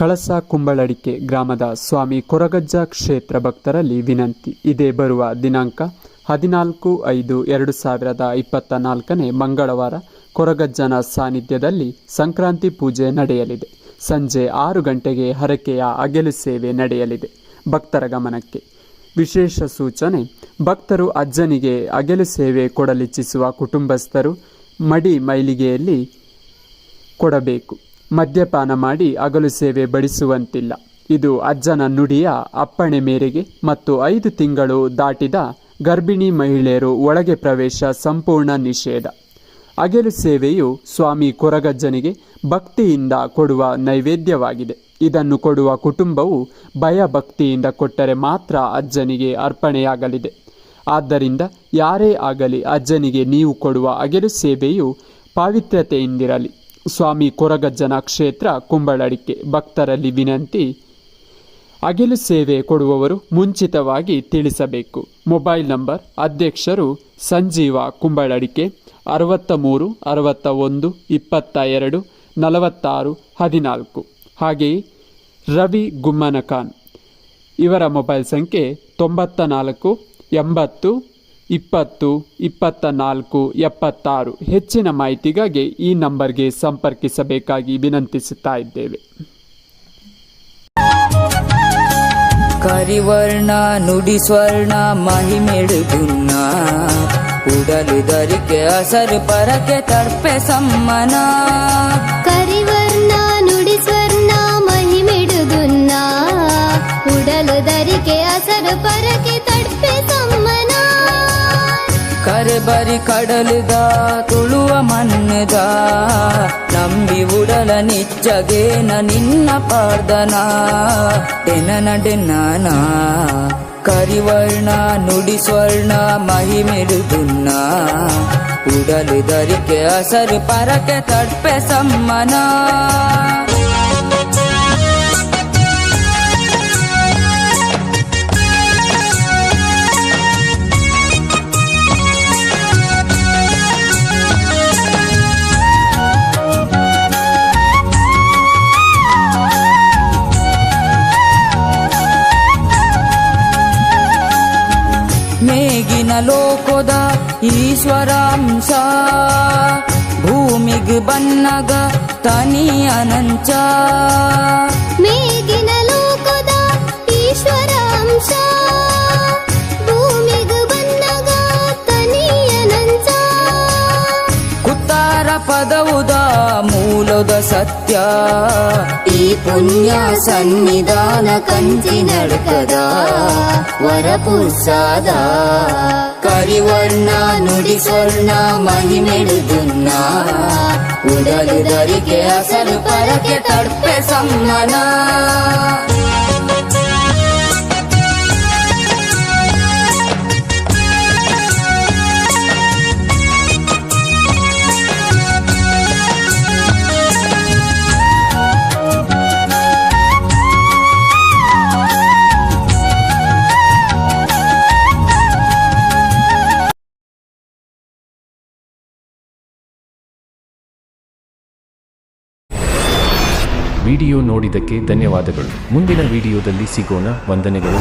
ಕಳಸ ಕುಂಬಳಡಿಕೆ ಗ್ರಾಮದ ಸ್ವಾಮಿ ಕೊರಗಜ್ಜ ಕ್ಷೇತ್ರ ಭಕ್ತರಲ್ಲಿ ವಿನಂತಿ. ಇದೇ ಬರುವ ದಿನಾಂಕ 14/5/2024 ಮಂಗಳವಾರ ಕೊರಗಜ್ಜನ ಸಾನ್ನಿಧ್ಯದಲ್ಲಿ ಸಂಕ್ರಾಂತಿ ಪೂಜೆ ನಡೆಯಲಿದೆ. ಸಂಜೆ 6 ಗಂಟೆಗೆ ಹರಕೆಯ ಅಗೆಲು ಸೇವೆ ನಡೆಯಲಿದೆ. ಭಕ್ತರ ಗಮನಕ್ಕೆ ವಿಶೇಷ ಸೂಚನೆ: ಭಕ್ತರು ಅಜ್ಜನಿಗೆ ಅಗೆಲು ಸೇವೆ ಕೊಡಲಿಚ್ಛಿಸುವ ಕುಟುಂಬಸ್ಥರು ಮಡಿ ಮೈಲಿಗೆಯಲ್ಲಿ ಕೊಡಬೇಕು. ಮದ್ಯಪಾನ ಮಾಡಿ ಅಗಲು ಸೇವೆ ಬಡಿಸುವಂತಿಲ್ಲ. ಇದು ಅಜ್ಜನ ನುಡಿಯ ಅಪ್ಪಣೆ ಮೇರೆಗೆ ಮತ್ತು 5 ತಿಂಗಳು ದಾಟಿದ ಗರ್ಭಿಣಿ ಮಹಿಳೆಯರು ಒಳಗೆ ಪ್ರವೇಶ ಸಂಪೂರ್ಣ ನಿಷೇಧ. ಅಗೆಲು ಸೇವೆಯು ಸ್ವಾಮಿ ಕೊರಗಜ್ಜನಿಗೆ ಭಕ್ತಿಯಿಂದ ಕೊಡುವ ನೈವೇದ್ಯವಾಗಿದೆ. ಇದನ್ನು ಕೊಡುವ ಕುಟುಂಬವು ಭಯ ಭಕ್ತಿಯಿಂದ ಕೊಟ್ಟರೆ ಮಾತ್ರ ಅಜ್ಜನಿಗೆ ಅರ್ಪಣೆಯಾಗಲಿದೆ. ಆದ್ದರಿಂದ ಯಾರೇ ಆಗಲಿ ಅಜ್ಜನಿಗೆ ನೀವು ಕೊಡುವ ಅಗೆಲು ಸೇವೆಯು ಪಾವಿತ್ರ್ಯತೆಯಿಂದಿರಲಿ. ಸ್ವಾಮಿ ಕೊರಗಜ್ಜನ ಕ್ಷೇತ್ರ ಕುಂಬಳಡಿಕೆ ಭಕ್ತರಲ್ಲಿ ವಿನಂತಿ: ಅಗೆಲು ಸೇವೆ ಕೊಡುವವರು ಮುಂಚಿತವಾಗಿ ತಿಳಿಸಬೇಕು. ಮೊಬೈಲ್ ನಂಬರ್: ಅಧ್ಯಕ್ಷರು ಸಂಜೀವ ಕುಂಬಳಡಿಕೆ 63 61 22 46 14. ಹಾಗೆಯೇ ರವಿ ಗುಮ್ಮನಖಾನ್ ಇವರ ಮೊಬೈಲ್ ಸಂಖ್ಯೆ 94 80 20 24 76. ಹೆಚ್ಚಿನ ಮಾಹಿತಿಗಾಗಿ ಈ ನಂಬರ್ಗೆ ಸಂಪರ್ಕಿಸಬೇಕಾಗಿ ವಿನಂತಿಸುತ್ತಾ ಇದ್ದೇವೆ. ಕರಿವರ್ಣ ನುಡಿ ಸ್ವರ್ಣ ಮಹಿಮೆಡುಗುನ್ನ ಉಡಲು ಧರಿಕೆ ಅಸರು ಪರಕೆ ತರ್ಪೆ ಸಮ್ಮನ. ಕರಿವರ್ಣ ನುಡಿ ಸ್ವರ್ಣ ಮಹಿಮೆಡುಗುನ್ನ ಉಡಲು ಧರಿಕೆ ಅಸರು ಪರಕೆ ತರ್ಪೆ ಸಮ್ಮನ. ಕರೆ ಬರಿ ಕಡಲುದ ತುಳುವ ಮಣ್ಣದ ನಂಬಿ ಉಡಲ ನಿಚ್ಚಗೇನ ನಿನ್ನ ಪಾರ್ದನ ಡೆನನ ಡೆನ್ನನ. ಕರಿವರ್ಣ ನುಡಿ ಸ್ವರ್ಣ ಮಹಿಮೆಡುಗುನ್ನ ಉಡಲು ಧರಿಕೆ ಅಸರು ಪರಕೆ ತಡ್ಪೆ ಸಮ್ಮನ. ಮೇಗಿನ ಲೋಕದ ಈಶ್ವರಾಂಶ ಭೂಮಿಗೆ ಬನ್ನಗ ತನಿ ಅನಂಚ. ಮೇಗಿನ ಲೋಕದ ಈಶ್ವರಾಂಶ ಭೂಮಿಗೆ ಬನ್ನಗ ತನಿ ಅನಂಚ. ಕುತ್ತಾರ ಪದವುದ ಮೂಲದ ಸತ್ಯ ಈ ಪುಣ್ಯ ಸನ್ನಿಧಾನ ಕಂಚಿ ನಡ್ಕದ ವರಪುರ್ಸಾದ. ಕರಿವರ್ಣ ನುಡಿ ಸ್ವರ್ಣ ಮಹಿಮೆಡುಗುನ್ನ ಉಡಲು ಧರಿಕೆ ಅಸಲು ಪರಕೆ ತಡ್ಪೆ ಸಮ್ಮನ. ವಿಡಿಯೋ ನೋಡಿದ್ದಕ್ಕೆ ಧನ್ಯವಾದಗಳು. ಮುಂದಿನ ವಿಡಿಯೋದಲ್ಲಿ ಸಿಗೋಣ. ವಂದನೆಗಳು.